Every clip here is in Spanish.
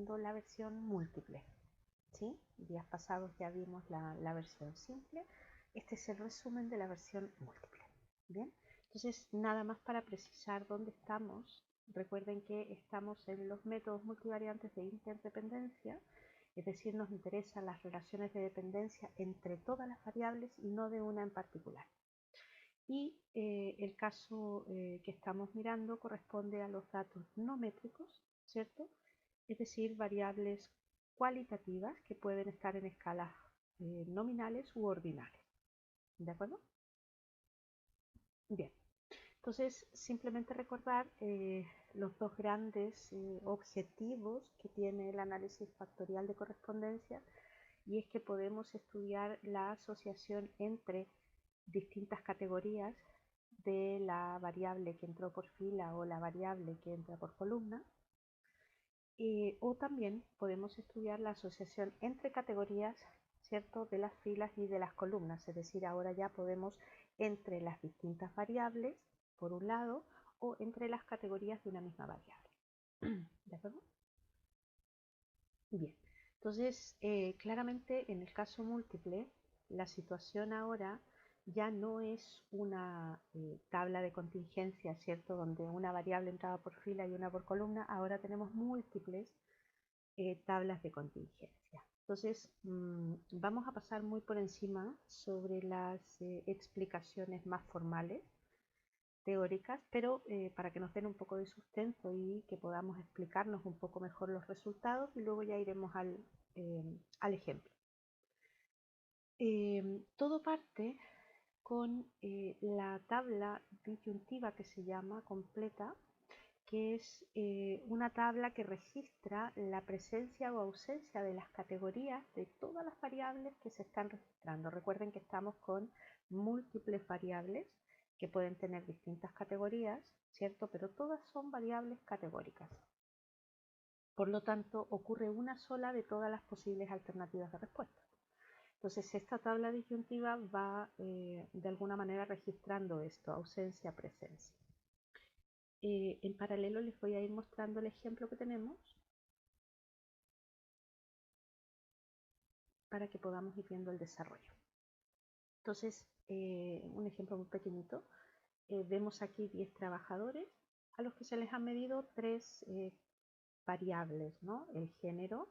la versión múltiple, ¿sí? Días pasados ya vimos la versión simple. Este es el resumen de la versión múltiple. Bien, entonces nada más para precisar dónde estamos. Recuerden que estamos en los métodos multivariantes de interdependencia, es decir, nos interesan las relaciones de dependencia entre todas las variables y no de una en particular. Y el caso que estamos mirando corresponde a los datos no métricos, ¿cierto? Es decir, variables cualitativas que pueden estar en escalas nominales u ordinales. ¿De acuerdo? Bien, entonces simplemente recordar los dos grandes objetivos que tiene el análisis factorial de correspondencia, y es que podemos estudiar la asociación entre distintas categorías de la variable que entró por fila o la variable que entra por columna, o también podemos estudiar la asociación entre categorías, ¿cierto?, de las filas y de las columnas, es decir, ahora ya podemos entre las distintas variables, por un lado, o entre las categorías de una misma variable. ¿De acuerdo? Bien, entonces claramente en el caso múltiple, la situación ahora ya no es una tabla de contingencia, ¿cierto?, donde una variable entraba por fila y una por columna. Ahora tenemos múltiples tablas de contingencia. Entonces vamos a pasar muy por encima sobre las explicaciones más formales, teóricas, pero para que nos den un poco de sustento y que podamos explicarnos un poco mejor los resultados, y luego ya iremos al ejemplo. Todo parte con la tabla disyuntiva que se llama completa, que es una tabla que registra la presencia o ausencia de las categorías de todas las variables que se están registrando. Recuerden que estamos con múltiples variables que pueden tener distintas categorías, ¿cierto? Pero todas son variables categóricas. Por lo tanto, ocurre una sola de todas las posibles alternativas de respuesta. Entonces, esta tabla disyuntiva va de alguna manera registrando esto, ausencia, presencia. En paralelo les voy a ir mostrando el ejemplo que tenemos para que podamos ir viendo el desarrollo. Entonces, un ejemplo muy pequeñito. Vemos aquí 10 trabajadores a los que se les han medido tres variables, ¿no? El género,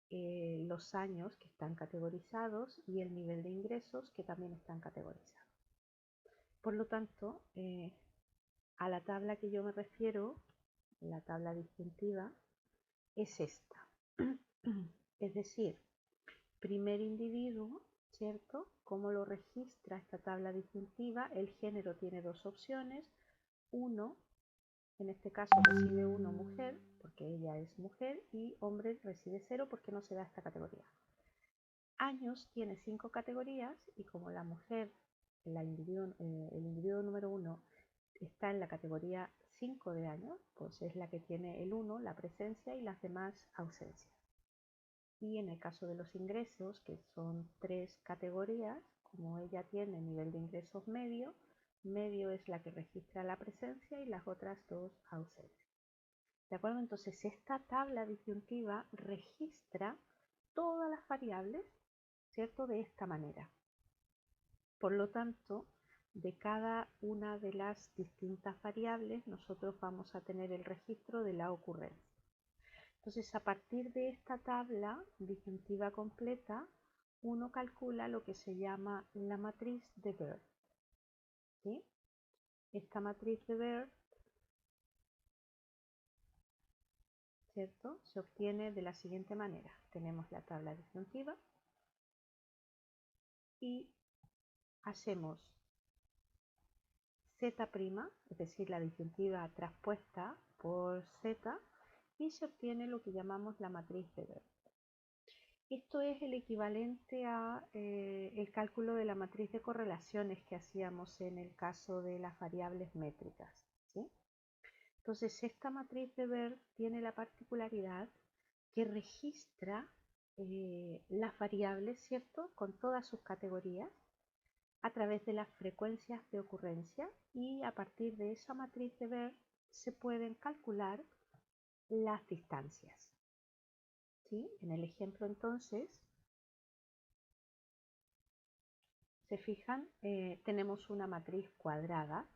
los años que están categorizados y el nivel de ingresos que también están categorizados. Por lo tanto, a la tabla que yo me refiero, la tabla disyuntiva, es esta. Es decir, primer individuo, ¿cierto? ¿Cómo lo registra esta tabla disyuntiva? El género tiene dos opciones. Uno, en este caso recibe 1 mujer, porque ella es mujer, y hombre recibe 0 porque no se da esta categoría. Años tiene 5 categorías, y como la mujer, el individuo número 1, está en la categoría 5 de años, pues es la que tiene el 1, la presencia, y las demás ausencia. Y en el caso de los ingresos, que son 3 categorías, como ella tiene nivel de ingresos medio, medio es la que registra la presencia y las otras dos ausencias. ¿De acuerdo? Entonces esta tabla disyuntiva registra todas las variables, ¿cierto?, de esta manera. Por lo tanto, de cada una de las distintas variables nosotros vamos a tener el registro de la ocurrencia. Entonces, a partir de esta tabla disyuntiva completa, uno calcula lo que se llama la matriz de Bird. ¿Sí? Esta matriz de Bird, ¿cierto?, se obtiene de la siguiente manera. Tenemos la tabla disyuntiva y hacemos z', es decir, la disyuntiva traspuesta por z, y se obtiene lo que llamamos la matriz de Bird. Esto es el equivalente a el cálculo de la matriz de correlaciones que hacíamos en el caso de las variables métricas, ¿sí? Entonces, esta matriz de Bird tiene la particularidad que registra las variables, ¿cierto?, con todas sus categorías a través de las frecuencias de ocurrencia, y a partir de esa matriz de Bird se pueden calcular las distancias. ¿sí? En el ejemplo entonces, se fijan, tenemos una matriz cuadrada,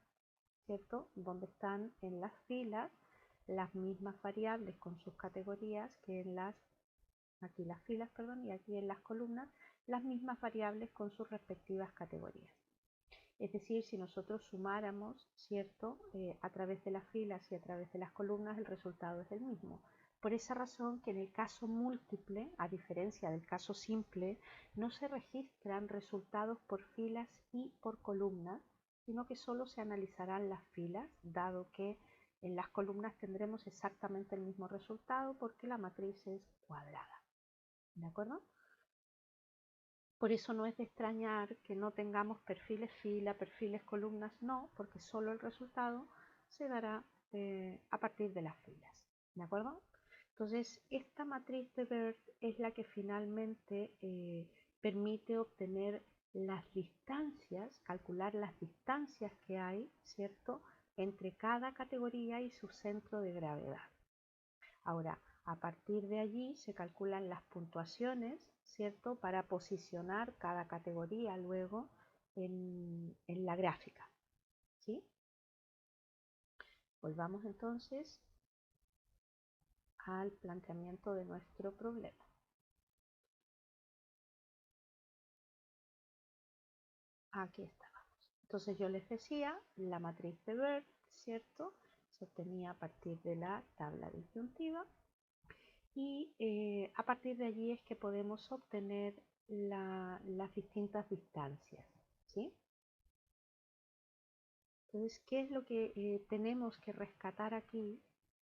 ¿cierto? Donde están en las filas las mismas variables con sus categorías que en aquí las filas, perdón, y aquí en las columnas las mismas variables con sus respectivas categorías. Es decir, si nosotros sumáramos, ¿cierto? A través de las filas y a través de las columnas, el resultado es el mismo. Por esa razón que en el caso múltiple, a diferencia del caso simple, no se registran resultados por filas y por columnas, sino que solo se analizarán las filas, dado que en las columnas tendremos exactamente el mismo resultado porque la matriz es cuadrada. ¿De acuerdo? Por eso no es de extrañar que no tengamos perfiles fila, perfiles columnas, no, porque solo el resultado se dará a partir de las filas. ¿De acuerdo? Entonces, esta matriz de BERT es la que finalmente permite obtener las distancias, calcular las distancias que hay, ¿cierto?, entre cada categoría y su centro de gravedad. Ahora, a partir de allí se calculan las puntuaciones, ¿cierto?, para posicionar cada categoría luego en la gráfica, ¿sí? Volvamos entonces al planteamiento de nuestro problema. Aquí estábamos. Entonces yo les decía, la matriz de BERT, ¿cierto?, se obtenía a partir de la tabla disyuntiva y a partir de allí es que podemos obtener las distintas distancias, ¿sí? Entonces, ¿qué es lo que tenemos que rescatar aquí?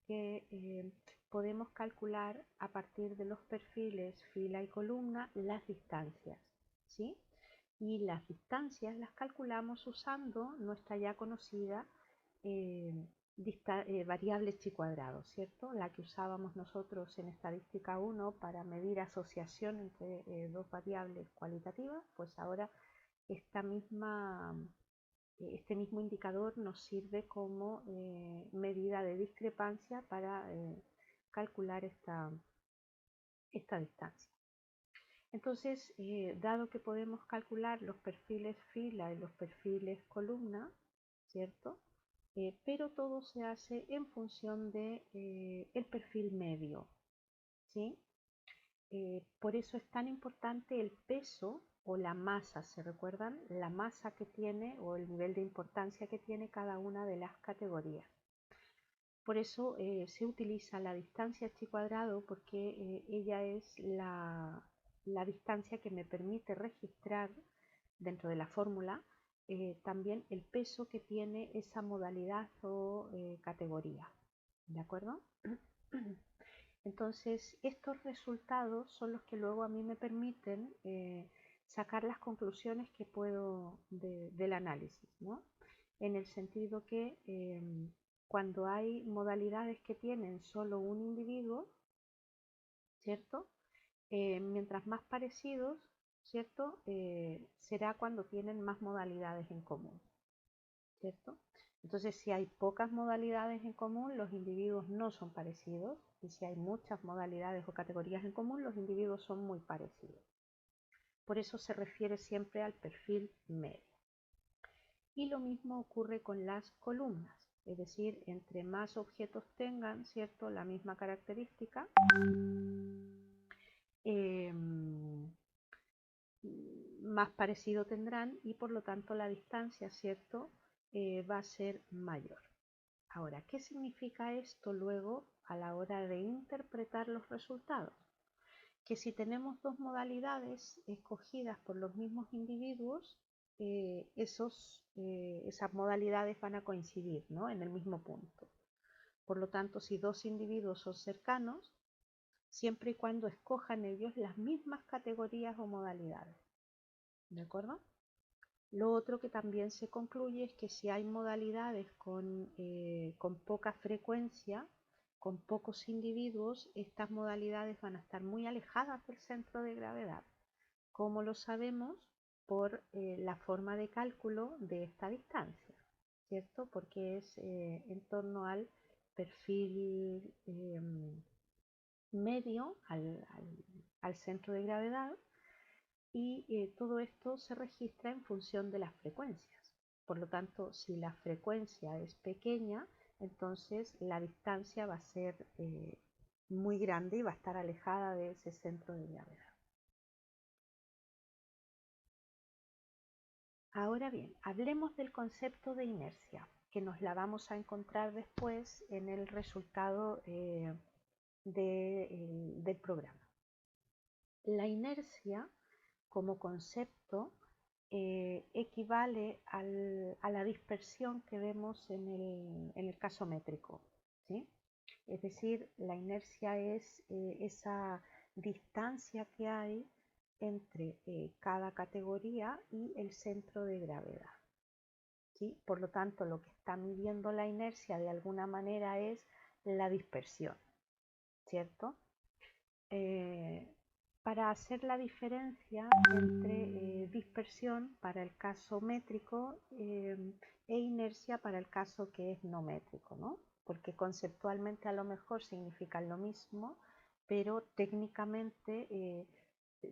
Que podemos calcular a partir de los perfiles fila y columna las distancias, ¿sí? Y las distancias las calculamos usando nuestra ya conocida eh, variable chi cuadrado, ¿cierto? La que usábamos nosotros en estadística 1 para medir asociación entre dos variables cualitativas, pues ahora esta misma este mismo indicador nos sirve como medida de discrepancia para calcular esta distancia. Entonces, dado que podemos calcular los perfiles fila y los perfiles columna, ¿cierto? Pero todo se hace en función de el perfil medio, ¿sí? Por eso es tan importante el peso o la masa, ¿se recuerdan? La masa que tiene o el nivel de importancia que tiene cada una de las categorías. Por eso se utiliza la distancia chi cuadrado porque ella es la distancia que me permite registrar dentro de la fórmula también el peso que tiene esa modalidad o categoría. ¿De acuerdo? Entonces, estos resultados son los que luego a mí me permiten sacar las conclusiones que puedo del análisis, ¿no? En el sentido que cuando hay modalidades que tienen solo un individuo, ¿cierto? Mientras más parecidos, ¿cierto? Será cuando tienen más modalidades en común, ¿cierto? Entonces, si hay pocas modalidades en común, los individuos no son parecidos, y si hay muchas modalidades o categorías en común, los individuos son muy parecidos. Por eso se refiere siempre al perfil medio. Y lo mismo ocurre con las columnas, es decir, entre más objetos tengan, ¿cierto?, la misma característica, más parecido tendrán y por lo tanto la distancia, ¿cierto?, va a ser mayor. Ahora, ¿qué significa esto luego a la hora de interpretar los resultados? Que si tenemos dos modalidades escogidas por los mismos individuos, esas modalidades van a coincidir, ¿no?, en el mismo punto. Por lo tanto, si dos individuos son cercanos, siempre y cuando escojan ellos las mismas categorías o modalidades. ¿De acuerdo? Lo otro que también se concluye es que si hay modalidades con poca frecuencia, con pocos individuos, estas modalidades van a estar muy alejadas del centro de gravedad. ¿Cómo lo sabemos? Por la forma de cálculo de esta distancia, ¿cierto? Porque es en torno al perfil medio al centro de gravedad y todo esto se registra en función de las frecuencias. Por lo tanto, si la frecuencia es pequeña, entonces la distancia va a ser muy grande y va a estar alejada de ese centro de gravedad. Ahora bien, hablemos del concepto de inercia, que nos la vamos a encontrar después en el resultado del programa. La inercia como concepto equivale a la dispersión que vemos en el caso métrico, ¿sí? Es decir, la inercia es esa distancia que hay entre cada categoría y el centro de gravedad, ¿sí? Por lo tanto, lo que está midiendo la inercia de alguna manera es la dispersión, ¿cierto? Para hacer la diferencia entre dispersión para el caso métrico e inercia para el caso que es no métrico, ¿no? Porque conceptualmente a lo mejor significan lo mismo, pero técnicamente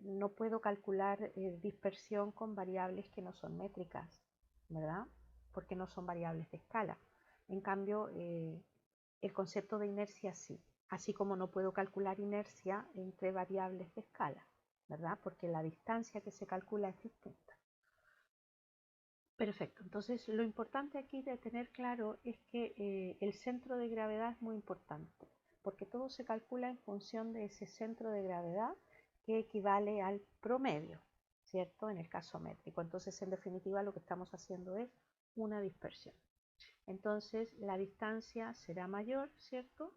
no puedo calcular dispersión con variables que no son métricas, ¿verdad? Porque no son variables de escala. En cambio, el concepto de inercia sí, así como no puedo calcular inercia entre variables de escala, ¿verdad? Porque la distancia que se calcula es distinta. Perfecto, entonces lo importante aquí de tener claro es que el centro de gravedad es muy importante, porque todo se calcula en función de ese centro de gravedad que equivale al promedio, ¿cierto? En el caso métrico. Entonces, en definitiva, lo que estamos haciendo es una dispersión. Entonces, la distancia será mayor, ¿cierto?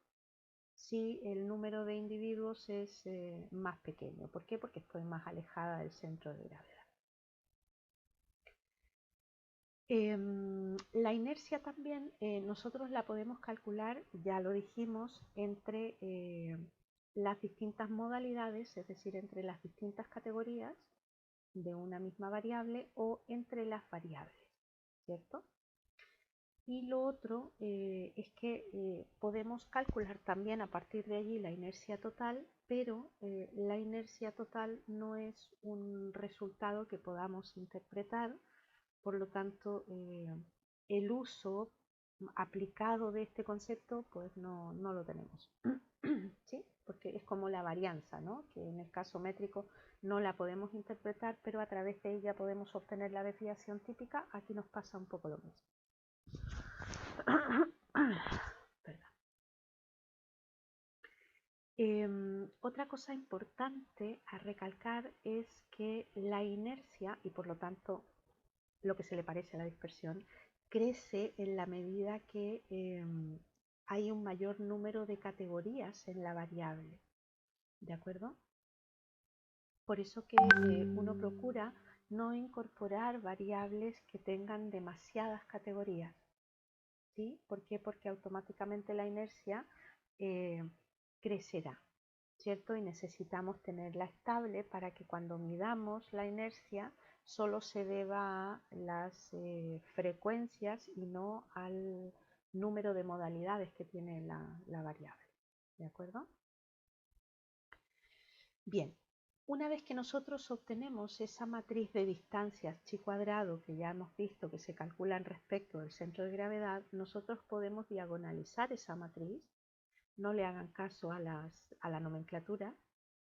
Si el número de individuos es más pequeño. ¿Por qué? Porque estoy más alejada del centro de gravedad. La inercia también nosotros la podemos calcular, ya lo dijimos, entre las distintas modalidades, es decir, entre las distintas categorías de una misma variable o entre las variables, ¿cierto? Y lo otro es que podemos calcular también a partir de allí la inercia total, pero la inercia total no es un resultado que podamos interpretar, por lo tanto el uso aplicado de este concepto pues no lo tenemos. ¿Sí? Porque es como la varianza, ¿no? Que en el caso métrico no la podemos interpretar, pero a través de ella podemos obtener la desviación típica. Aquí nos pasa un poco lo mismo. Otra cosa importante a recalcar es que la inercia, y por lo tanto lo que se le parece a la dispersión, crece en la medida que hay un mayor número de categorías en la variable. ¿De acuerdo? Por eso que uno procura no incorporar variables que tengan demasiadas categorías. ¿Sí? ¿Por qué? Porque automáticamente la inercia crecerá, ¿cierto? Y necesitamos tenerla estable para que cuando midamos la inercia solo se deba a las frecuencias y no al número de modalidades que tiene la variable. ¿De acuerdo? Bien, una vez que nosotros obtenemos esa matriz de distancias chi cuadrado que ya hemos visto que se calculan respecto del centro de gravedad, nosotros podemos diagonalizar esa matriz. No le hagan caso a la nomenclatura,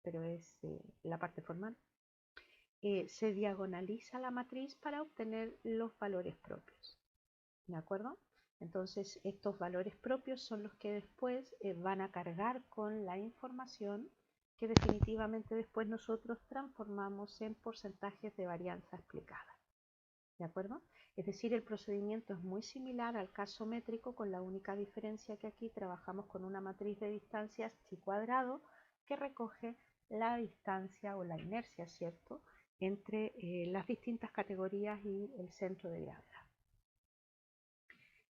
pero es la parte formal. Se diagonaliza la matriz para obtener los valores propios. ¿De acuerdo? Entonces, estos valores propios son los que después van a cargar con la información que definitivamente después nosotros transformamos en porcentajes de varianza explicada. ¿De acuerdo? Es decir, el procedimiento es muy similar al caso métrico, con la única diferencia que aquí trabajamos con una matriz de distancias chi cuadrado que recoge la distancia o la inercia, ¿cierto?, entre las distintas categorías y el centro de gravedad.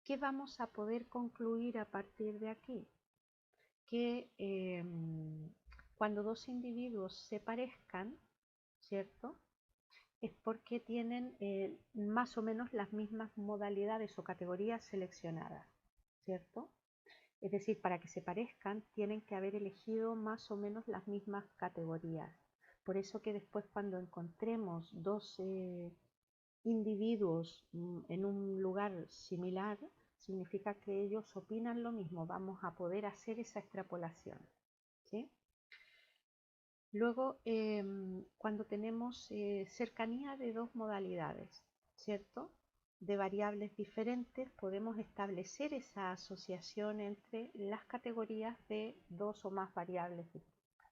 ¿Qué vamos a poder concluir a partir de aquí? Que cuando dos individuos se parezcan, ¿cierto?, es porque tienen más o menos las mismas modalidades o categorías seleccionadas, ¿cierto? Es decir, para que se parezcan tienen que haber elegido más o menos las mismas categorías. Por eso que después cuando encontremos dos individuos en un lugar similar, significa que ellos opinan lo mismo. Vamos a poder hacer esa extrapolación, ¿sí? Luego, cuando tenemos cercanía de dos modalidades, ¿cierto? De variables diferentes, podemos establecer esa asociación entre las categorías de dos o más variables distintas,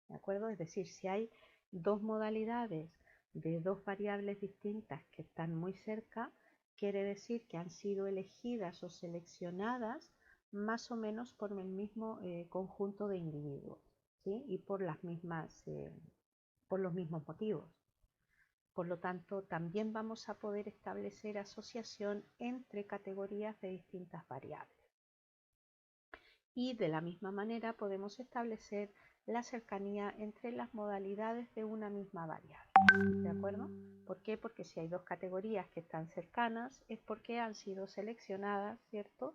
¿de acuerdo? Es decir, si hay dos modalidades de dos variables distintas que están muy cerca, quiere decir que han sido elegidas o seleccionadas más o menos por el mismo conjunto de individuos, ¿sí? Y por los mismos motivos. Por lo tanto, también vamos a poder establecer asociación entre categorías de distintas variables. Y de la misma manera podemos establecer la cercanía entre las modalidades de una misma variable, ¿de acuerdo? ¿Por qué? Porque si hay dos categorías que están cercanas es porque han sido seleccionadas, ¿cierto?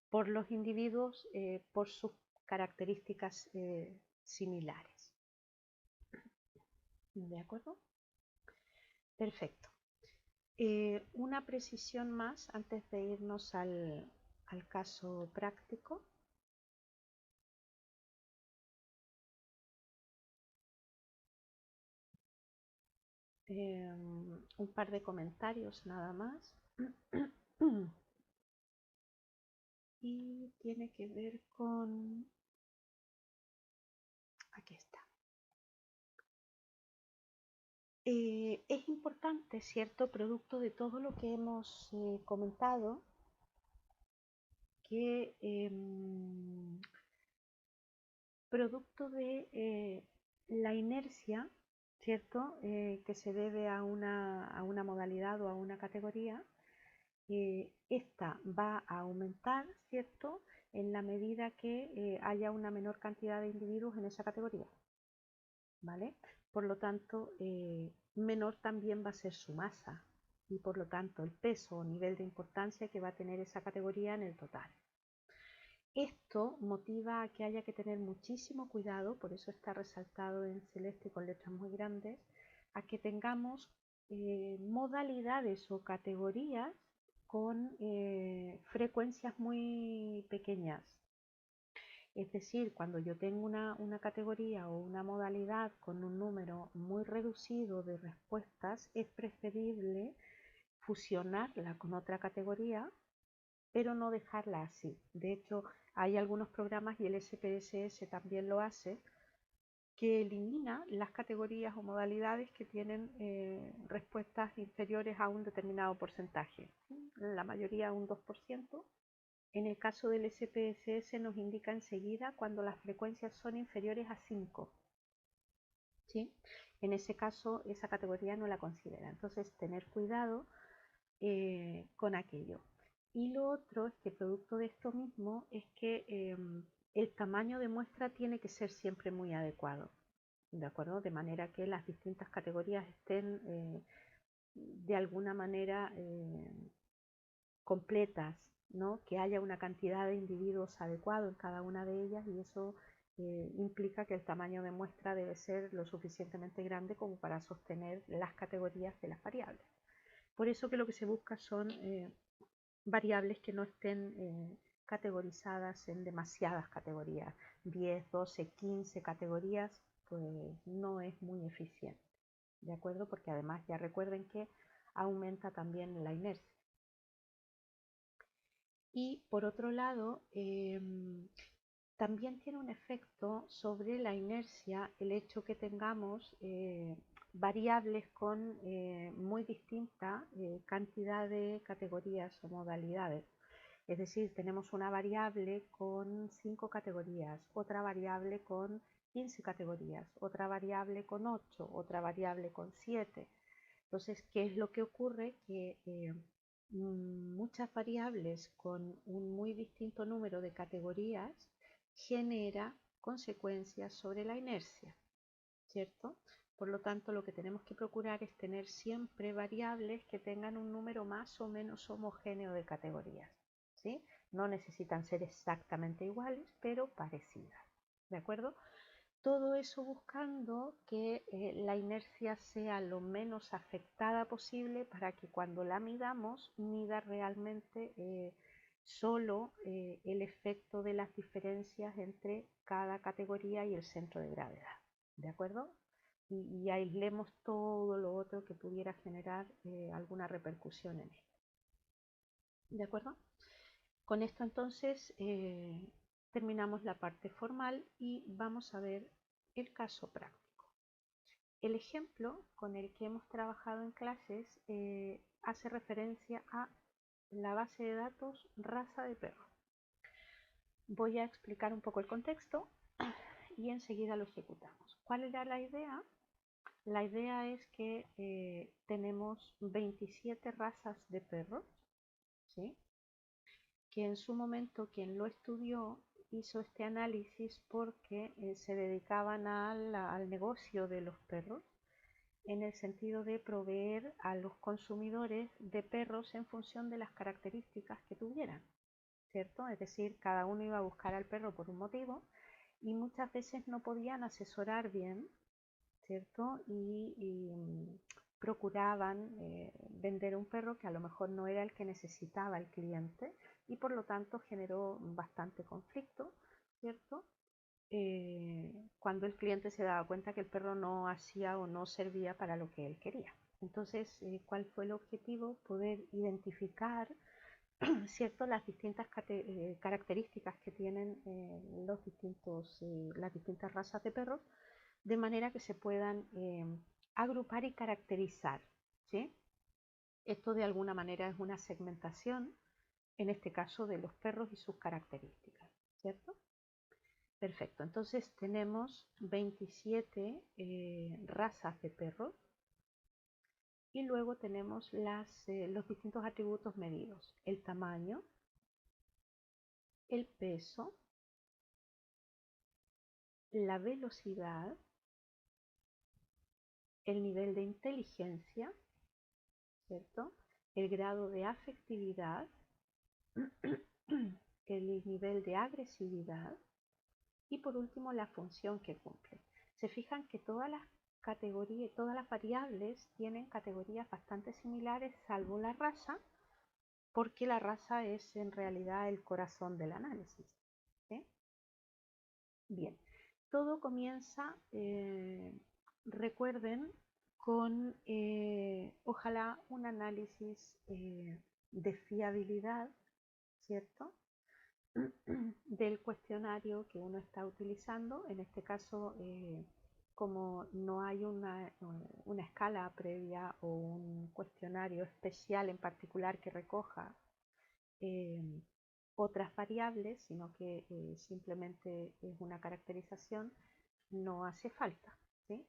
Por los individuos por sus características similares. ¿De acuerdo? Perfecto. Una precisión más antes de irnos al caso práctico. Un par de comentarios nada más. Y tiene que ver con... Aquí está. Es importante, ¿cierto? Producto de todo lo que hemos comentado, que producto de la inercia, ¿cierto? Que se debe a una modalidad o a una categoría, esta va a aumentar, ¿cierto? En la medida que haya una menor cantidad de individuos en esa categoría, ¿vale? Por lo tanto, menor también va a ser su masa y por lo tanto el peso o nivel de importancia que va a tener esa categoría en el total. Esto motiva a que haya que tener muchísimo cuidado, por eso está resaltado en celeste con letras muy grandes, a que tengamos modalidades o categorías con frecuencias muy pequeñas. Es decir, cuando yo tengo una categoría o una modalidad con un número muy reducido de respuestas, es preferible fusionarla con otra categoría, pero no dejarla así. De hecho, hay algunos programas, y el SPSS también lo hace, que elimina las categorías o modalidades que tienen respuestas inferiores a un determinado porcentaje. La mayoría un 2%. En el caso del SPSS nos indica enseguida cuando las frecuencias son inferiores a 5. ¿Sí? En ese caso, esa categoría no la considera. Entonces, tener cuidado con aquello. Y lo otro es que producto de esto mismo es que el tamaño de muestra tiene que ser siempre muy adecuado, ¿de acuerdo? De manera que las distintas categorías estén de alguna manera completas, ¿no? Que haya una cantidad de individuos adecuado en cada una de ellas y eso implica que el tamaño de muestra debe ser lo suficientemente grande como para sostener las categorías de las variables. Por eso que lo que se busca son variables que no estén categorizadas en demasiadas categorías. 10, 12, 15 categorías, pues no es muy eficiente, ¿de acuerdo? Porque además ya recuerden que aumenta también la inercia. Y por otro lado, también tiene un efecto sobre la inercia el hecho que tengamos variables con muy distinta cantidad de categorías o modalidades. Es decir, tenemos una variable con 5 categorías, otra variable con 15 categorías, otra variable con 8, otra variable con 7. Entonces, ¿qué es lo que ocurre? Que muchas variables con un muy distinto número de categorías genera consecuencias sobre la inercia, ¿cierto? Por lo tanto, lo que tenemos que procurar es tener siempre variables que tengan un número más o menos homogéneo de categorías, ¿sí? No necesitan ser exactamente iguales, pero parecidas. ¿De acuerdo? Todo eso buscando que la inercia sea lo menos afectada posible para que cuando la midamos, mida realmente solo el efecto de las diferencias entre cada categoría y el centro de gravedad. ¿De acuerdo? Y aislemos todo lo otro que pudiera generar alguna repercusión en esto. ¿De acuerdo? Con esto entonces terminamos la parte formal y vamos a ver el caso práctico. El ejemplo con el que hemos trabajado en clases hace referencia a la base de datos raza de perro. Voy a explicar un poco el contexto y enseguida lo ejecutamos. ¿Cuál era la idea? La idea es que tenemos 27 razas de perros, ¿sí? Que en su momento quien lo estudió hizo este análisis porque se dedicaban al negocio de los perros en el sentido de proveer a los consumidores de perros en función de las características que tuvieran, ¿cierto? Es decir, cada uno iba a buscar al perro por un motivo y muchas veces no podían asesorar bien, ¿cierto? Y procuraban vender un perro que a lo mejor no era el que necesitaba el cliente y por lo tanto generó bastante conflicto, ¿cierto? Cuando el cliente se daba cuenta que el perro no hacía o no servía para lo que él quería. Entonces, ¿cuál fue el objetivo? Poder identificar, ¿cierto?, las distintas características que tienen las distintas razas de perros, de manera que se puedan agrupar y caracterizar, ¿sí? Esto de alguna manera es una segmentación, en este caso de los perros y sus características, ¿cierto? Perfecto, entonces tenemos 27 razas de perros y luego tenemos los distintos atributos medidos: el tamaño, el peso, la velocidad, el nivel de inteligencia, ¿cierto?, el grado de afectividad, el nivel de agresividad y por último la función que cumple. Se fijan que todas las categorías, todas las variables tienen categorías bastante similares salvo la raza, porque la raza es en realidad el corazón del análisis, ¿sí? Bien, todo comienza, recuerden, con ojalá un análisis de fiabilidad, ¿cierto?, del cuestionario que uno está utilizando. En este caso, como no hay una escala previa o un cuestionario especial en particular que recoja otras variables, sino que simplemente es una caracterización, no hace falta, ¿sí?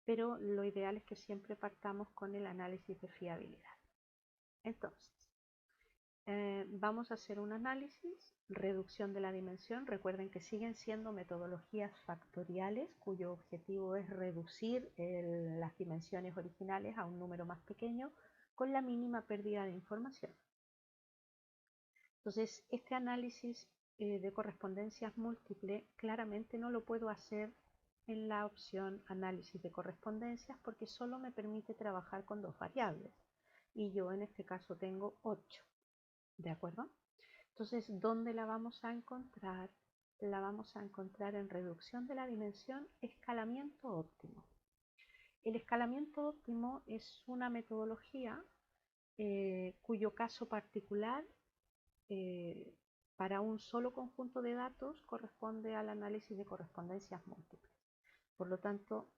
Pero lo ideal es que siempre partamos con el análisis de fiabilidad. Entonces, vamos a hacer un análisis, reducción de la dimensión. Recuerden que siguen siendo metodologías factoriales cuyo objetivo es reducir las dimensiones originales a un número más pequeño con la mínima pérdida de información. Entonces, este análisis de correspondencias múltiples claramente no lo puedo hacer en la opción análisis de correspondencias porque solo me permite trabajar con dos variables y yo en este caso tengo 8. ¿De acuerdo? Entonces, ¿dónde la vamos a encontrar? La vamos a encontrar en reducción de la dimensión, escalamiento óptimo. El escalamiento óptimo es una metodología cuyo caso particular para un solo conjunto de datos corresponde al análisis de correspondencias múltiples. Por lo tanto,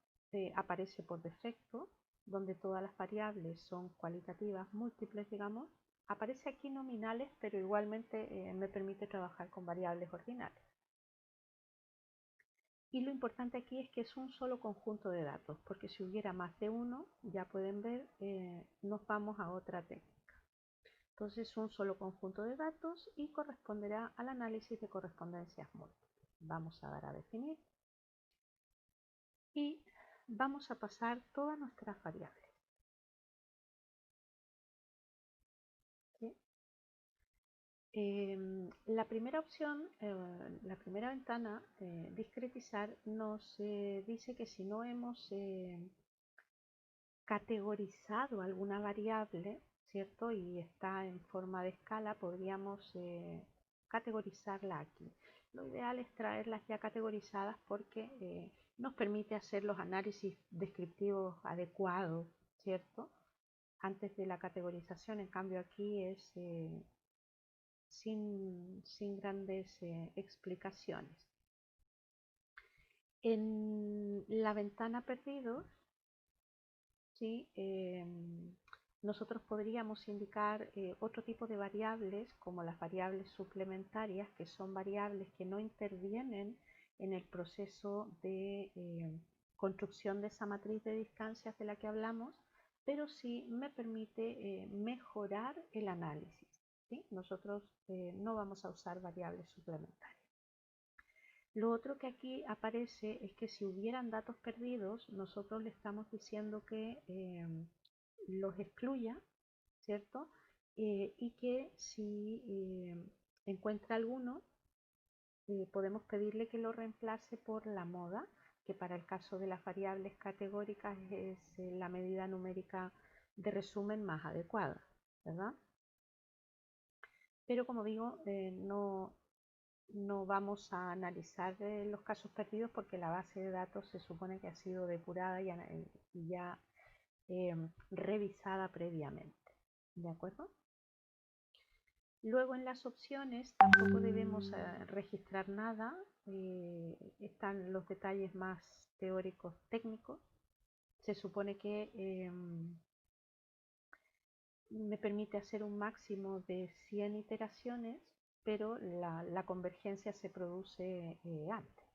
aparece por defecto, donde todas las variables son cualitativas múltiples, digamos. Aparece aquí nominales, pero igualmente me permite trabajar con variables ordinales. Y lo importante aquí es que es un solo conjunto de datos, porque si hubiera más de uno, ya pueden ver, nos vamos a otra técnica. Entonces, un solo conjunto de datos y corresponderá al análisis de correspondencias múltiples. Vamos a dar a definir y vamos a pasar todas nuestras variables. ¿Sí? La primera opción, la primera ventana, discretizar, nos dice que si no hemos categorizado alguna variable, ¿cierto? Y está en forma de escala, podríamos categorizarla aquí. Lo ideal es traerlas ya categorizadas porque nos permite hacer los análisis descriptivos adecuados, ¿cierto? Antes de la categorización, en cambio aquí es sin grandes explicaciones. En la ventana perdidos, ¿sí? Nosotros podríamos indicar otro tipo de variables como las variables suplementarias, que son variables que no intervienen en el proceso de construcción de esa matriz de distancias de la que hablamos, pero sí me permite mejorar el análisis, ¿sí? Nosotros no vamos a usar variables suplementarias. Lo otro que aquí aparece es que si hubieran datos perdidos, nosotros le estamos diciendo que los excluya, ¿cierto? Y que si encuentra alguno, podemos pedirle que lo reemplace por la moda, que para el caso de las variables categóricas es la medida numérica de resumen más adecuada, ¿verdad? Pero como digo, no vamos a analizar los casos perdidos porque la base de datos se supone que ha sido depurada y ya revisada previamente. ¿De acuerdo? Luego en las opciones tampoco debemos registrar nada. Están los detalles más teóricos técnicos. Se supone que me permite hacer un máximo de 100 iteraciones, pero la convergencia se produce antes,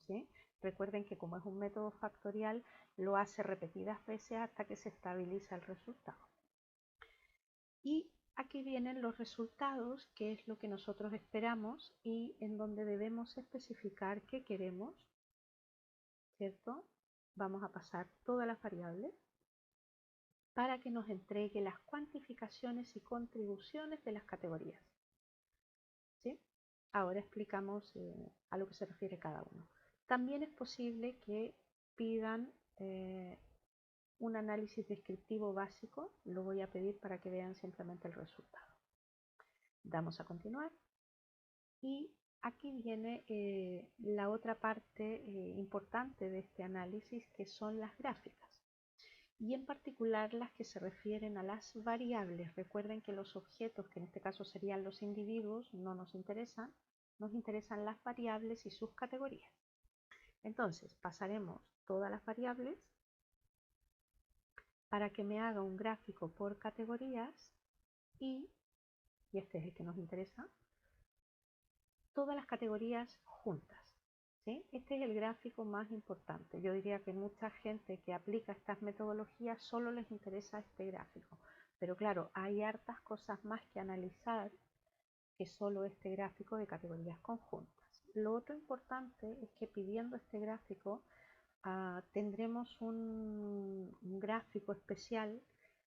¿sí? Recuerden que como es un método factorial, lo hace repetidas veces hasta que se estabiliza el resultado. Y aquí vienen los resultados, que es lo que nosotros esperamos y en donde debemos especificar qué queremos, ¿cierto? Vamos a pasar todas las variables para que nos entregue las cuantificaciones y contribuciones de las categorías, ¿sí? Ahora explicamos a lo que se refiere cada uno. También es posible que pidan un análisis descriptivo básico. Lo voy a pedir para que vean simplemente el resultado. Damos a continuar. Y aquí viene la otra parte importante de este análisis, que son las gráficas. Y en particular las que se refieren a las variables. Recuerden que los objetos, que en este caso serían los individuos, no nos interesan las variables y sus categorías. Entonces pasaremos todas las variables para que me haga un gráfico por categorías y este es el que nos interesa, todas las categorías juntas, ¿sí? Este es el gráfico más importante. Yo diría que mucha gente que aplica estas metodologías solo les interesa este gráfico, pero claro, hay hartas cosas más que analizar que solo este gráfico de categorías conjuntas. Lo otro importante es que pidiendo este gráfico tendremos un gráfico especial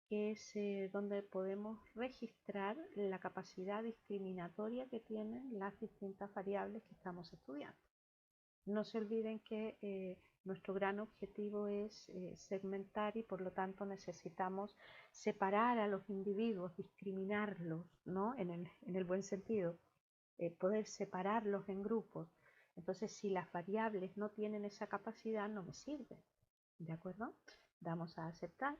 que es donde podemos registrar la capacidad discriminatoria que tienen las distintas variables que estamos estudiando. No se olviden que nuestro gran objetivo es segmentar y por lo tanto necesitamos separar a los individuos, discriminarlos, ¿no? En el buen sentido, poder separarlos en grupos. Entonces, si las variables no tienen esa capacidad, no me sirven. ¿De acuerdo? Damos a aceptar.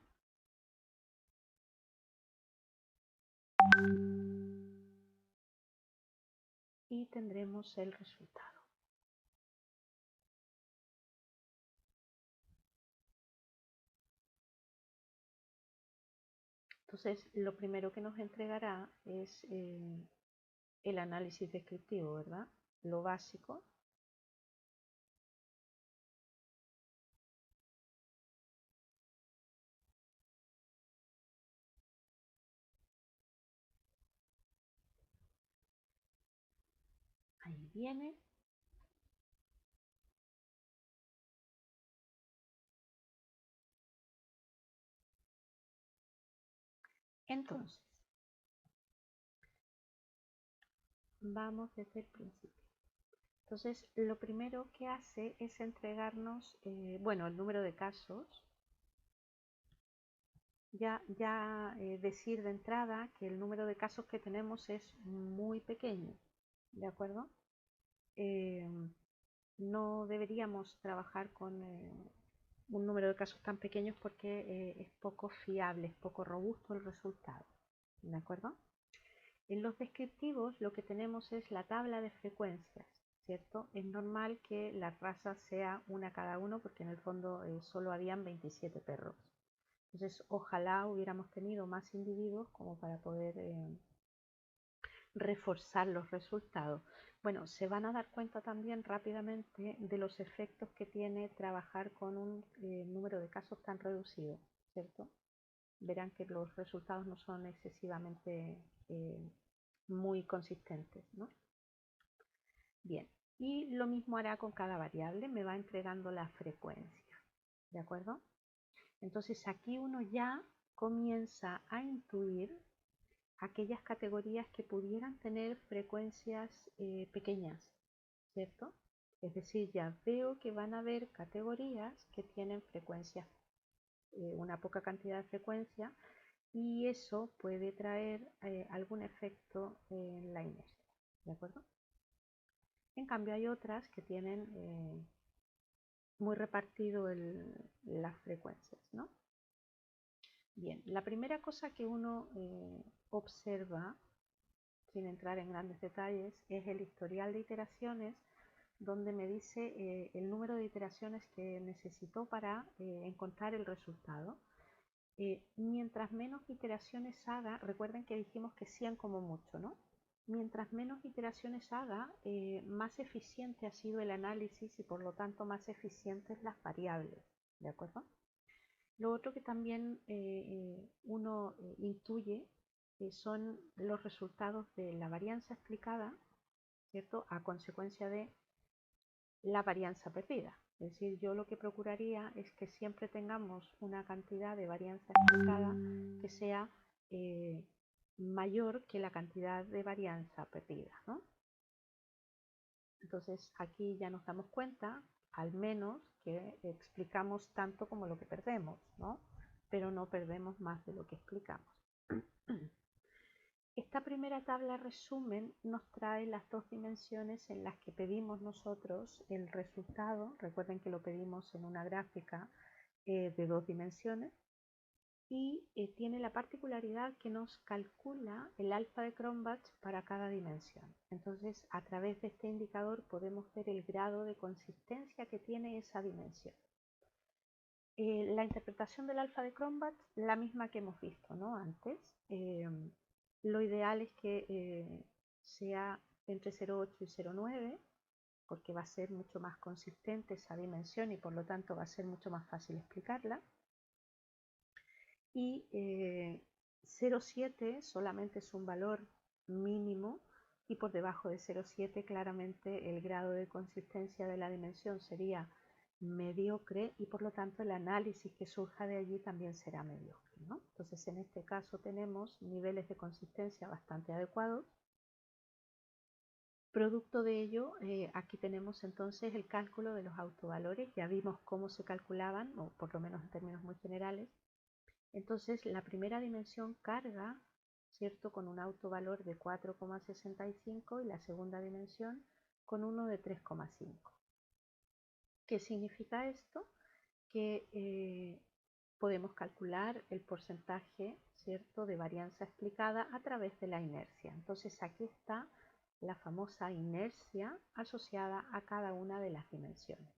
Y tendremos el resultado. Entonces, lo primero que nos entregará es el análisis descriptivo, ¿verdad? Lo básico. Ahí viene. Entonces, vamos desde el principio. Entonces, lo primero que hace es entregarnos, bueno, el número de casos. Decir de entrada que el número de casos que tenemos es muy pequeño, ¿de acuerdo? No deberíamos trabajar con un número de casos tan pequeños porque es poco fiable, es poco robusto el resultado, ¿de acuerdo? En los descriptivos lo que tenemos es la tabla de frecuencias, ¿cierto? Es normal que la raza sea una cada uno porque en el fondo solo habían 27 perros. Entonces, ojalá hubiéramos tenido más individuos como para poder reforzar los resultados. Bueno, se van a dar cuenta también rápidamente de los efectos que tiene trabajar con un número de casos tan reducido, ¿cierto? Verán que los resultados no son excesivamente muy consistentes, ¿no? Bien, y lo mismo hará con cada variable, me va entregando la frecuencia, ¿de acuerdo? Entonces aquí uno ya comienza a intuir aquellas categorías que pudieran tener frecuencias pequeñas, ¿cierto? Es decir, ya veo que van a haber categorías que tienen frecuencias, una poca cantidad de frecuencia, y eso puede traer algún efecto en la inercia, ¿de acuerdo? En cambio hay otras que tienen muy repartido las frecuencias, ¿no? Bien, la primera cosa que uno observa, sin entrar en grandes detalles, es el historial de iteraciones, donde me dice el número de iteraciones que necesitó para encontrar el resultado. Mientras menos iteraciones haga, recuerden que dijimos que 100 como mucho, ¿no? Mientras menos iteraciones haga, más eficiente ha sido el análisis y por lo tanto más eficientes las variables, ¿de acuerdo? Lo otro que también uno intuye son los resultados de la varianza explicada, ¿cierto? A consecuencia de la varianza perdida. Es decir, yo lo que procuraría es que siempre tengamos una cantidad de varianza explicada que sea mayor que la cantidad de varianza perdida, ¿no? Entonces aquí ya nos damos cuenta, al menos, que explicamos tanto como lo que perdemos, ¿no? Pero no perdemos más de lo que explicamos. Esta primera tabla resumen nos trae las dos dimensiones en las que pedimos nosotros el resultado. Recuerden que lo pedimos en una gráfica de 2 dimensiones y tiene la particularidad que nos calcula el alfa de Cronbach para cada dimensión. Entonces, a través de este indicador podemos ver el grado de consistencia que tiene esa dimensión. La interpretación del alfa de Cronbach, la misma que hemos visto, ¿no? Antes. Lo ideal es que sea entre 0,8 y 0,9, porque va a ser mucho más consistente esa dimensión y por lo tanto va a ser mucho más fácil explicarla. Y 0,7 solamente es un valor mínimo y por debajo de 0,7 claramente el grado de consistencia de la dimensión sería mediocre y por lo tanto el análisis que surja de allí también será mediocre, ¿no? Entonces en este caso tenemos niveles de consistencia bastante adecuados. Producto de ello, aquí tenemos entonces el cálculo de los autovalores. Ya vimos cómo se calculaban, o por lo menos en términos muy generales. Entonces la primera dimensión carga, ¿cierto?, con un autovalor de 4,65 y la segunda dimensión con uno de 3,5. ¿Qué significa esto? Que podemos calcular el porcentaje, ¿cierto?, de varianza explicada a través de la inercia. Entonces aquí está la famosa inercia asociada a cada una de las dimensiones.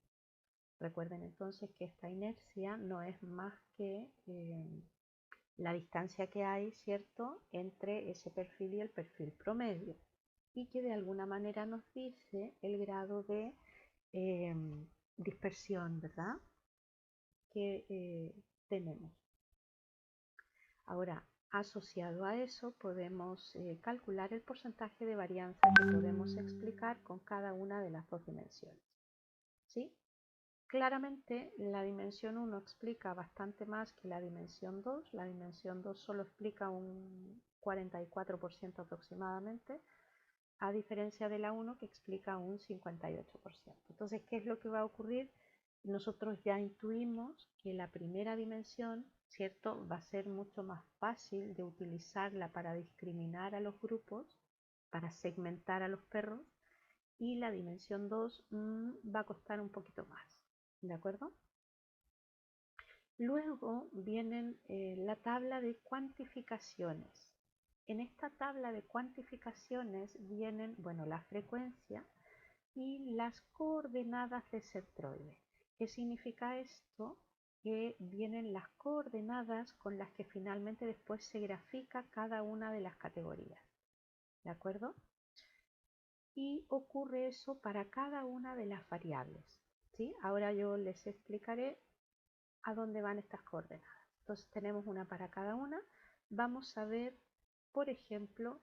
Recuerden entonces que esta inercia no es más que la distancia que hay, ¿cierto?, entre ese perfil y el perfil promedio, y que de alguna manera nos dice el grado de dispersión, ¿verdad?, que tenemos. Ahora, asociado a eso, podemos calcular el porcentaje de varianza que podemos explicar con cada una de las dos dimensiones, ¿sí? Claramente, la dimensión 1 explica bastante más que la dimensión 2. La dimensión 2 solo explica un 44% aproximadamente. a diferencia de la 1 que explica un 58%. Entonces, ¿qué es lo que va a ocurrir? Nosotros ya intuimos que la primera dimensión, ¿cierto?, va a ser mucho más fácil de utilizarla para discriminar a los grupos, para segmentar a los perros, y la dimensión 2 va a costar un poquito más, ¿de acuerdo? Luego viene la tabla de cuantificaciones. En esta tabla de cuantificaciones vienen, bueno, la frecuencia y las coordenadas de centroide. ¿Qué significa esto? Que vienen las coordenadas con las que finalmente después se grafica cada una de las categorías. ¿De acuerdo? Y ocurre eso para cada una de las variables, ¿sí? Ahora yo les explicaré a dónde van estas coordenadas. Entonces tenemos una para cada una. Vamos a ver, por ejemplo,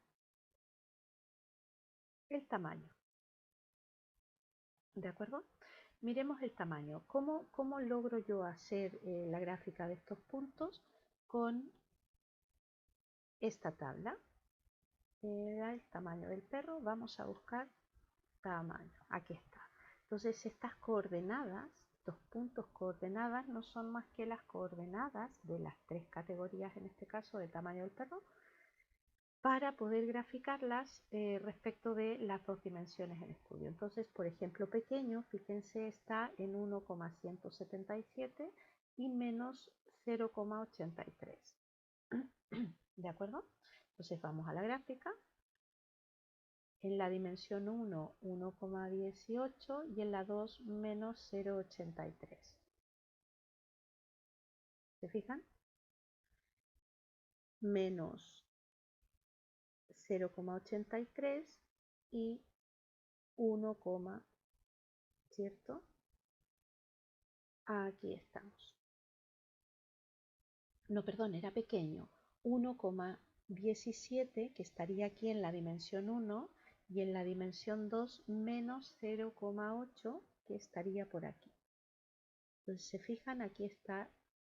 el tamaño. ¿De acuerdo? Miremos el tamaño. ¿Cómo logro yo hacer la gráfica de estos puntos? Con esta tabla. El tamaño del perro. Vamos a buscar tamaño. Aquí está. Entonces estas coordenadas, estos puntos coordenadas, no son más que las coordenadas de las tres categorías, en este caso, de tamaño del perro, para poder graficarlas respecto de las dos dimensiones en estudio. Entonces, por ejemplo, pequeño, fíjense, está en 1,177 y menos 0,83. ¿De acuerdo? Entonces vamos a la gráfica. En la dimensión 1, 1,18 y en la 2, menos 0,83. ¿Se fijan? Menos 0,83 y 1, ¿cierto? Aquí estamos. No, perdón, era pequeño. 1,17 que estaría aquí en la dimensión 1 y en la dimensión 2 menos 0,8 que estaría por aquí. Entonces, se fijan, aquí está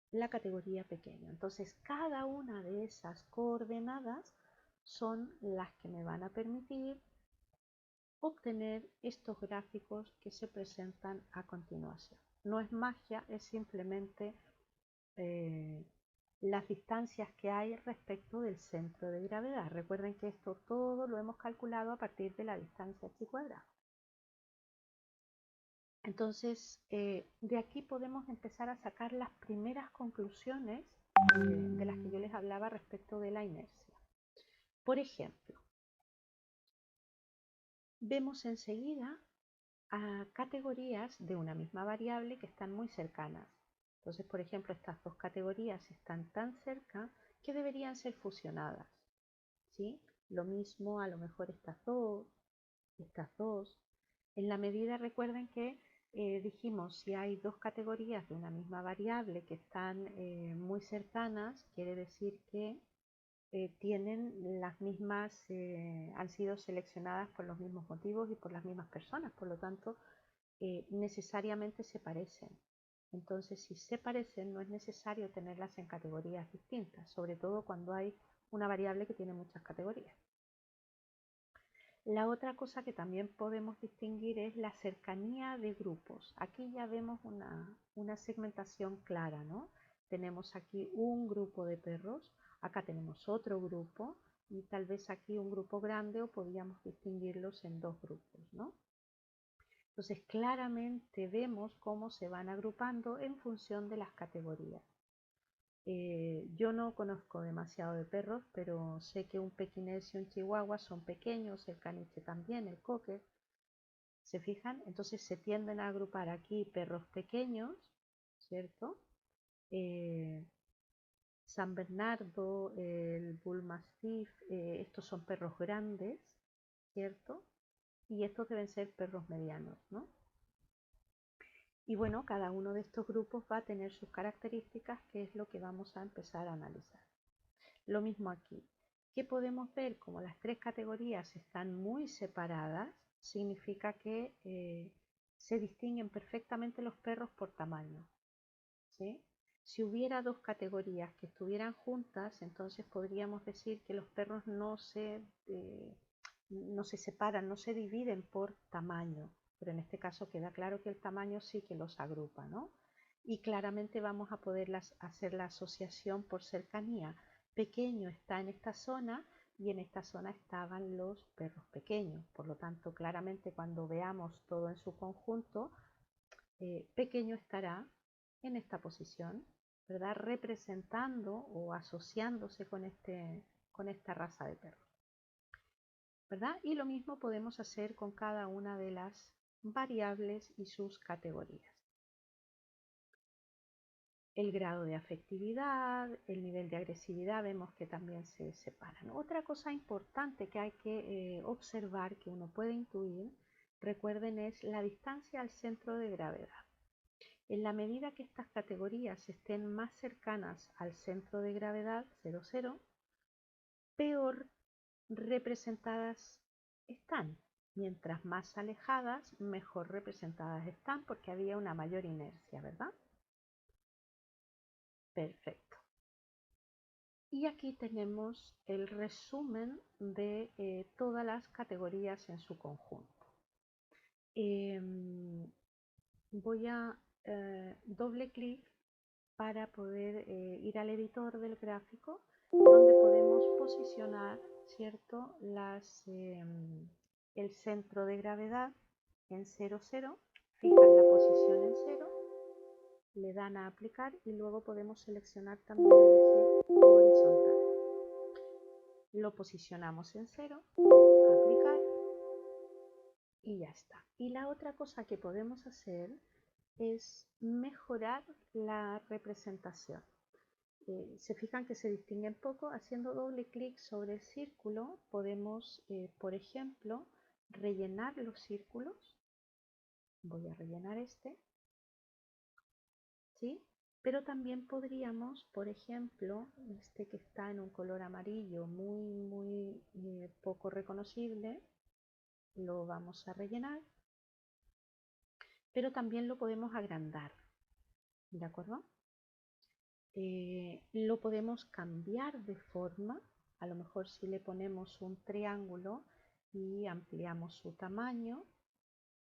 la categoría pequeño. Entonces, cada una de esas coordenadas son las que me van a permitir obtener estos gráficos que se presentan a continuación. No es magia, es simplemente las distancias que hay respecto del centro de gravedad. Recuerden que esto todo lo hemos calculado a partir de la distancia chi cuadrado. Entonces, de aquí podemos empezar a sacar las primeras conclusiones de las que yo les hablaba respecto de la inercia. Por ejemplo, vemos enseguida a categorías de una misma variable que están muy cercanas. Entonces, por ejemplo, estas dos categorías están tan cerca que deberían ser fusionadas, ¿sí? Lo mismo a lo mejor estas dos. En la medida, recuerden que dijimos, si hay dos categorías de una misma variable que están muy cercanas, quiere decir que tienen las mismas, han sido seleccionadas por los mismos motivos y por las mismas personas, por lo tanto, necesariamente se parecen. Entonces, si se parecen, no es necesario tenerlas en categorías distintas, sobre todo cuando hay una variable que tiene muchas categorías. La otra cosa que también podemos distinguir es la cercanía de grupos. Aquí ya vemos una segmentación clara, ¿no? Tenemos aquí un grupo de perros, acá tenemos otro grupo y tal vez aquí un grupo grande o podríamos distinguirlos en dos grupos, ¿no? Entonces claramente vemos cómo se van agrupando en función de las categorías. Yo no conozco demasiado de perros, pero sé que un pequinés y un chihuahua son pequeños, el caniche también, el cocker. ¿Se fijan? Entonces se tienden a agrupar aquí perros pequeños, ¿cierto? San Bernardo, el Bull Mastiff, estos son perros grandes, ¿cierto? Y estos deben ser perros medianos, ¿no? Y bueno, cada uno de estos grupos va a tener sus características, que es lo que vamos a empezar a analizar. Lo mismo aquí. ¿Qué podemos ver? Como las tres categorías están muy separadas, significa que se distinguen perfectamente los perros por tamaño, ¿sí? Si hubiera dos categorías que estuvieran juntas, entonces podríamos decir que los perros no se no se separan, no se dividen por tamaño, pero en este caso queda claro que el tamaño sí que los agrupa, ¿no? Y claramente vamos a poder hacer la asociación por cercanía. Pequeño está en esta zona y en esta zona estaban los perros pequeños. Por lo tanto, claramente cuando veamos todo en su conjunto, pequeño estará en esta posición, ¿verdad? Representando o asociándose con esta raza de perro, ¿verdad? Y lo mismo podemos hacer con cada una de las variables y sus categorías. El grado de afectividad, el nivel de agresividad, vemos que también se separan. Otra cosa importante que hay que observar, que uno puede intuir, recuerden, es la distancia al centro de gravedad. En la medida que estas categorías estén más cercanas al centro de gravedad 0,0, peor representadas están. Mientras más alejadas, mejor representadas están porque había una mayor inercia, ¿verdad? Perfecto. Y aquí tenemos el resumen de todas las categorías en su conjunto. Voy a doble clic para poder ir al editor del gráfico, donde podemos posicionar, ¿cierto?, el centro de gravedad en 0,0, fijan la posición en 0, le dan a aplicar y luego podemos seleccionar también el eje horizontal. Lo posicionamos en 0, aplicar y ya está. Y la otra cosa que podemos hacer es mejorar la representación. Se fijan que se distinguen poco. Haciendo doble clic sobre el círculo podemos, por ejemplo, rellenar los círculos. Voy a rellenar este, ¿sí? Pero también podríamos, por ejemplo, este que está en un color amarillo muy poco reconocible, lo vamos a rellenar, pero también lo podemos agrandar, ¿de acuerdo? Lo podemos cambiar de forma, a lo mejor si le ponemos un triángulo y ampliamos su tamaño,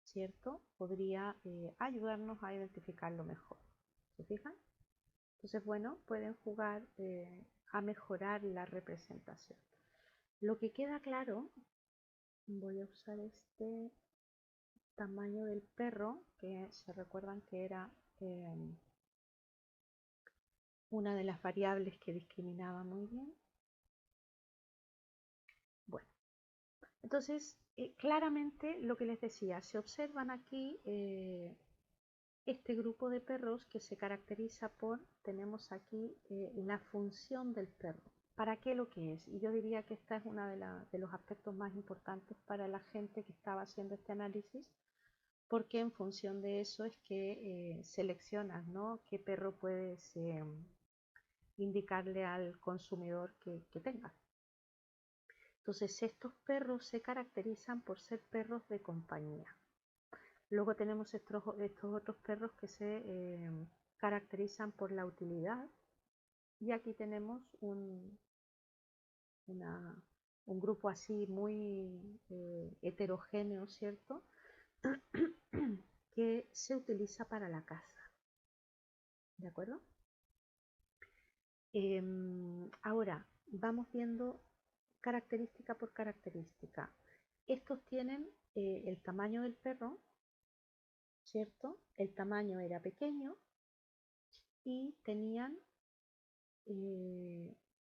¿cierto? Podría ayudarnos a identificarlo mejor. ¿Se fijan? Entonces, bueno, pueden jugar a mejorar la representación. Lo que queda claro, voy a usar este tamaño del perro, que se recuerdan que era una de las variables que discriminaba muy bien. Bueno, entonces, claramente lo que les decía, se observan aquí este grupo de perros que se caracteriza por, tenemos aquí la función del perro. ¿Para qué lo que es? Y yo diría que esta es uno de los aspectos más importantes para la gente que estaba haciendo este análisis, porque en función de eso es que seleccionas, ¿no?, qué perro puedes indicarle al consumidor que tenga. Entonces, estos perros se caracterizan por ser perros de compañía. Luego tenemos estos otros perros que se caracterizan por la utilidad. Y aquí tenemos un grupo así muy heterogéneo, ¿cierto?, que se utiliza para la caza. ¿De acuerdo? Ahora, vamos viendo característica por característica. Estos tienen el tamaño del perro, ¿cierto? El tamaño era pequeño y tenían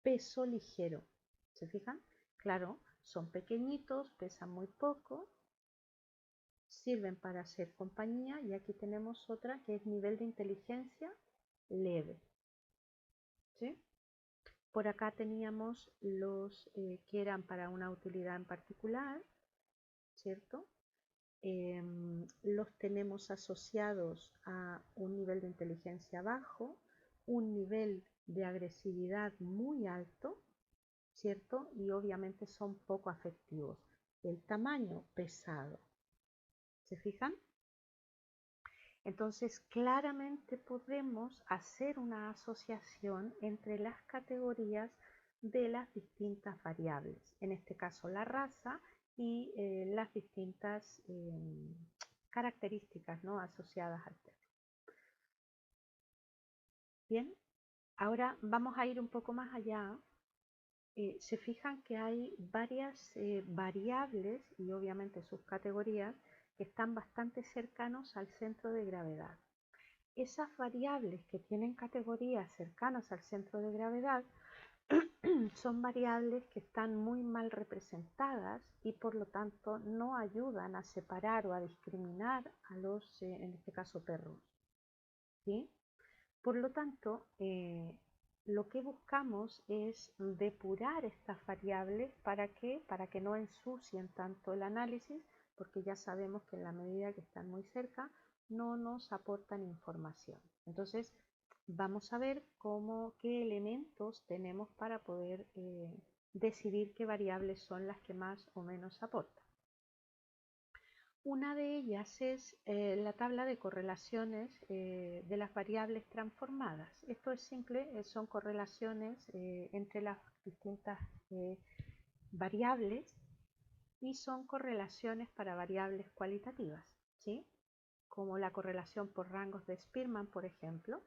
peso ligero. ¿Se fijan? Claro, son pequeñitos, pesan muy poco, sirven para hacer compañía, y aquí tenemos otra que es nivel de inteligencia leve. ¿Sí? Por acá teníamos los que eran para una utilidad en particular, ¿cierto? Los tenemos asociados a un nivel de inteligencia bajo, un nivel de agresividad muy alto, ¿cierto? Y obviamente son poco afectivos. El tamaño pesado. ¿Se fijan? Entonces, claramente podemos hacer una asociación entre las categorías de las distintas variables. En este caso, la raza y las distintas características, ¿no?, asociadas al perro. Bien, ahora vamos a ir un poco más allá. Se fijan que hay varias variables y obviamente sus categorías que están bastante cercanos al centro de gravedad. Esas variables que tienen categorías cercanas al centro de gravedad son variables que están muy mal representadas y por lo tanto no ayudan a separar o a discriminar a los, en este caso, perros, ¿sí? Por lo tanto, lo que buscamos es depurar estas variables ¿para qué? Para que no ensucien tanto el análisis, porque ya sabemos que en la medida que están muy cerca no nos aportan información. Entonces, vamos a ver qué elementos tenemos para poder decidir qué variables son las que más o menos aportan. Una de ellas es la tabla de correlaciones de las variables transformadas. Esto es simple, son correlaciones entre las distintas variables y son correlaciones para variables cualitativas, ¿sí? Como la correlación por rangos de Spearman, por ejemplo,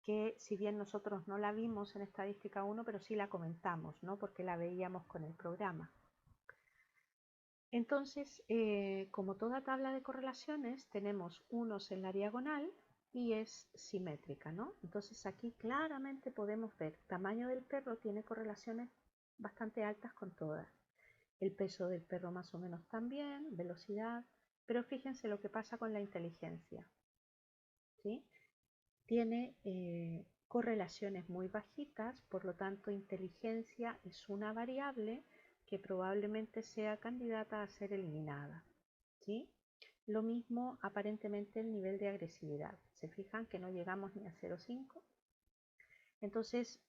que si bien nosotros no la vimos en Estadística 1, pero sí la comentamos, ¿no?, porque la veíamos con el programa. Entonces, como toda tabla de correlaciones, tenemos unos en la diagonal y es simétrica, ¿no? Entonces aquí claramente podemos ver, tamaño del perro tiene correlaciones bastante altas con todas. El peso del perro más o menos también, velocidad, pero fíjense lo que pasa con la inteligencia, ¿sí? Tiene correlaciones muy bajitas, por lo tanto inteligencia es una variable que probablemente sea candidata a ser eliminada, ¿sí? Lo mismo aparentemente el nivel de agresividad. Se fijan que no llegamos ni a 0,5. Entonces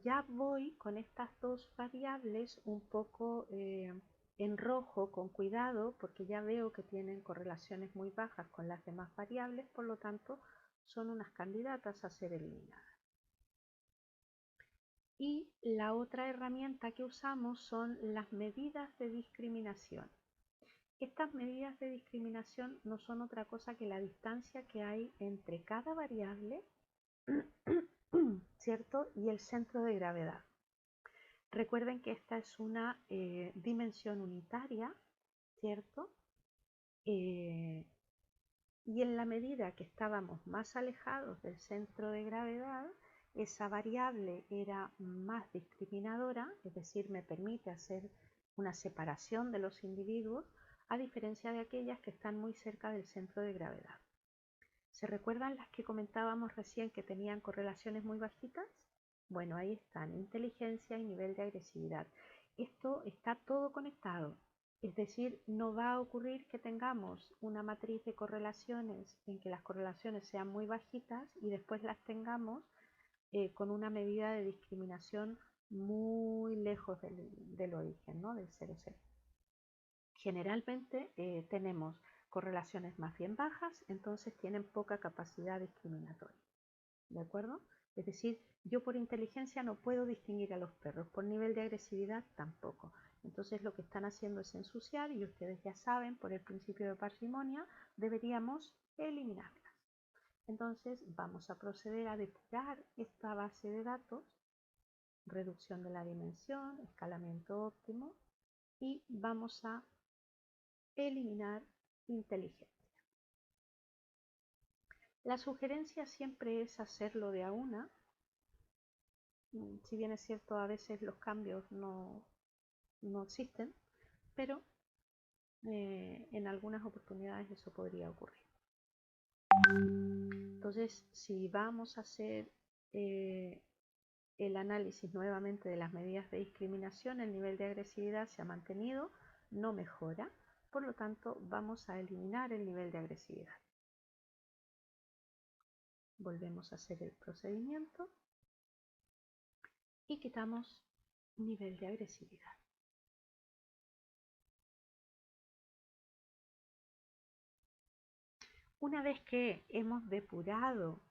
ya voy con estas dos variables un poco en rojo, con cuidado, porque ya veo que tienen correlaciones muy bajas con las demás variables, por lo tanto son unas candidatas a ser eliminadas. Y la otra herramienta que usamos son las medidas de discriminación. Estas medidas de discriminación no son otra cosa que la distancia que hay entre cada variable, ¿cierto?, y el centro de gravedad. Recuerden que esta es una dimensión unitaria, ¿cierto? Y en la medida que estábamos más alejados del centro de gravedad, esa variable era más discriminadora, es decir, me permite hacer una separación de los individuos, a diferencia de aquellas que están muy cerca del centro de gravedad. ¿Se recuerdan las que comentábamos recién que tenían correlaciones muy bajitas? Bueno, ahí están, inteligencia y nivel de agresividad. Esto está todo conectado. Es decir, no va a ocurrir que tengamos una matriz de correlaciones en que las correlaciones sean muy bajitas y después las tengamos con una medida de discriminación muy lejos del origen, ¿no?, del 0,0. Generalmente tenemos correlaciones más bien bajas, entonces tienen poca capacidad discriminatoria, ¿de acuerdo? Es decir, yo por inteligencia no puedo distinguir a los perros, por nivel de agresividad tampoco. Entonces lo que están haciendo es ensuciar y ustedes ya saben, por el principio de parsimonia, deberíamos eliminarlas. Entonces vamos a proceder a depurar esta base de datos, reducción de la dimensión, escalamiento óptimo, y vamos a eliminar inteligencia. La sugerencia siempre es hacerlo de a una. Si bien es cierto, a veces los cambios no existen, pero en algunas oportunidades eso podría ocurrir. Entonces, si vamos a hacer el análisis nuevamente de las medidas de discriminación, el nivel de agresividad se ha mantenido, no mejora, por lo tanto vamos a eliminar el nivel de agresividad. Volvemos a hacer el procedimiento y quitamos nivel de agresividad. Una vez que hemos depurado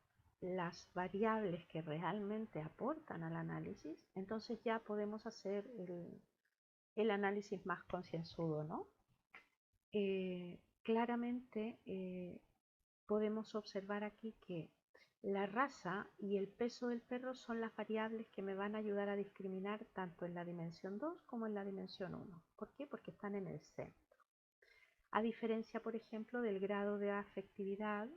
las variables que realmente aportan al análisis, entonces ya podemos hacer el análisis más concienzudo, ¿no? Claramente podemos observar aquí que la raza y el peso del perro son las variables que me van a ayudar a discriminar tanto en la dimensión 2 como en la dimensión 1. ¿Por qué? Porque están en el centro. A diferencia, por ejemplo, del grado de afectividad,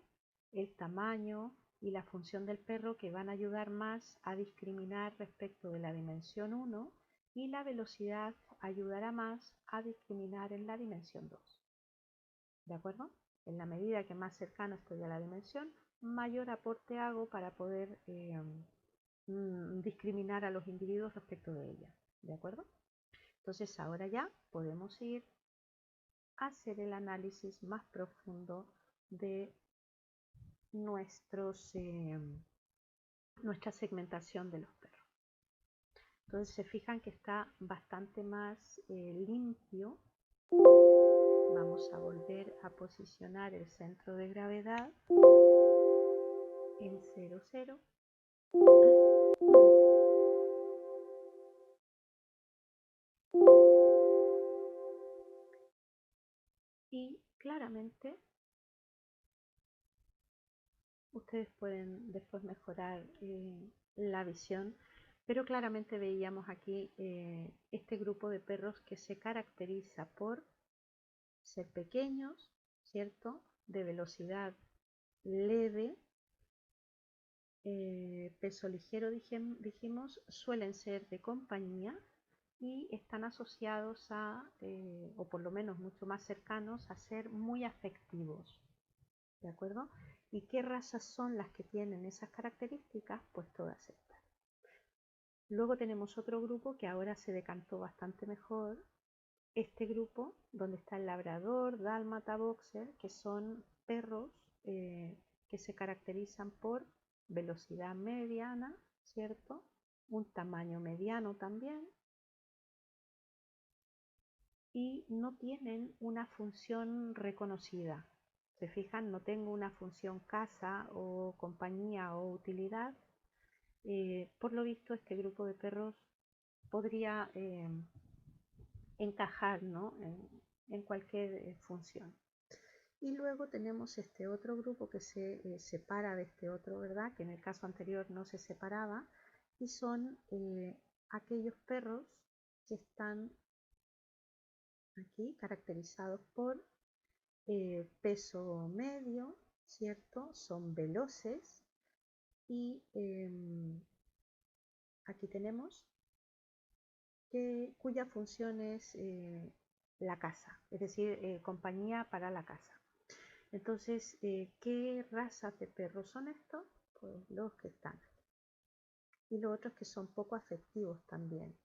el tamaño y la función del perro, que van a ayudar más a discriminar respecto de la dimensión 1, y la velocidad ayudará más a discriminar en la dimensión 2. ¿De acuerdo? En la medida que más cercano estoy a la dimensión, mayor aporte hago para poder discriminar a los individuos respecto de ella. ¿De acuerdo? Entonces ahora ya podemos ir a hacer el análisis más profundo de nuestra segmentación de los perros. Entonces se fijan que está bastante más limpio. Vamos a volver a posicionar el centro de gravedad en 0, 0. Y claramente ustedes pueden después mejorar la visión, pero claramente veíamos aquí este grupo de perros que se caracteriza por ser pequeños, ¿cierto? De velocidad leve, peso ligero, dijimos, suelen ser de compañía y están asociados a, o por lo menos mucho más cercanos, a ser muy afectivos. ¿De acuerdo? ¿Y qué razas son las que tienen esas características? Pues todas estas. Luego tenemos otro grupo que ahora se decantó bastante mejor. Este grupo, donde está el labrador, dálmata, boxer, que son perros que se caracterizan por velocidad mediana, ¿cierto? Un tamaño mediano también. Y no tienen una función reconocida. ¿Se fijan? No tengo una función casa o compañía o utilidad. Por lo visto, este grupo de perros podría encajar, ¿no? en cualquier función. Y luego tenemos este otro grupo que se separa de este otro, ¿verdad? Que en el caso anterior no se separaba. Y son aquellos perros que están aquí caracterizados por peso medio, ¿cierto? Son veloces y aquí tenemos cuya función es la caza, es decir, compañía para la caza. Entonces, ¿qué razas de perros son estos? Pues los que están aquí. Y los otros que son poco afectivos también.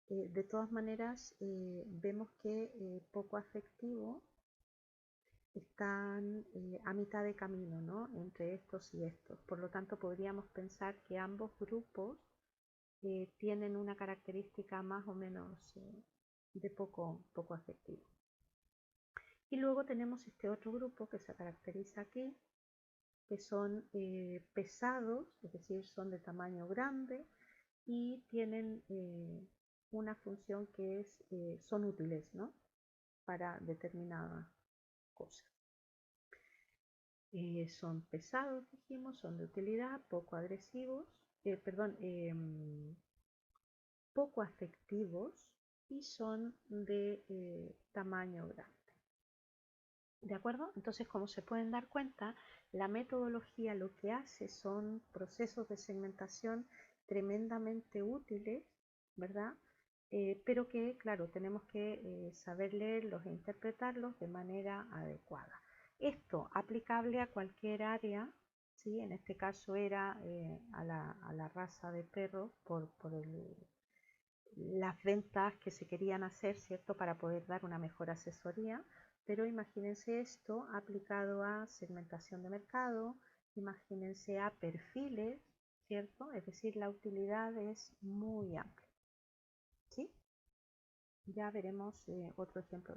De todas maneras, vemos que poco afectivo están a mitad de camino, ¿no? Entre estos y estos. Por lo tanto, podríamos pensar que ambos grupos tienen una característica más o menos de poco afectivo. Y luego tenemos este otro grupo que se caracteriza aquí, que son pesados, es decir, son de tamaño grande y tienen una función que es, son útiles, ¿no? Para determinadas cosas. Son pesados, dijimos, son de utilidad, poco agresivos, poco afectivos y son de tamaño grande. ¿De acuerdo? Entonces, como se pueden dar cuenta, la metodología lo que hace son procesos de segmentación tremendamente útiles, ¿verdad? Pero que, claro, tenemos que saber leerlos e interpretarlos de manera adecuada. Esto aplicable a cualquier área, ¿sí? En este caso era a la raza de perros por las ventas que se querían hacer, ¿cierto? Para poder dar una mejor asesoría. Pero imagínense esto aplicado a segmentación de mercado, imagínense a perfiles, ¿cierto? Es decir, la utilidad es muy amplia. ¿Sí? Ya veremos otro ejemplo.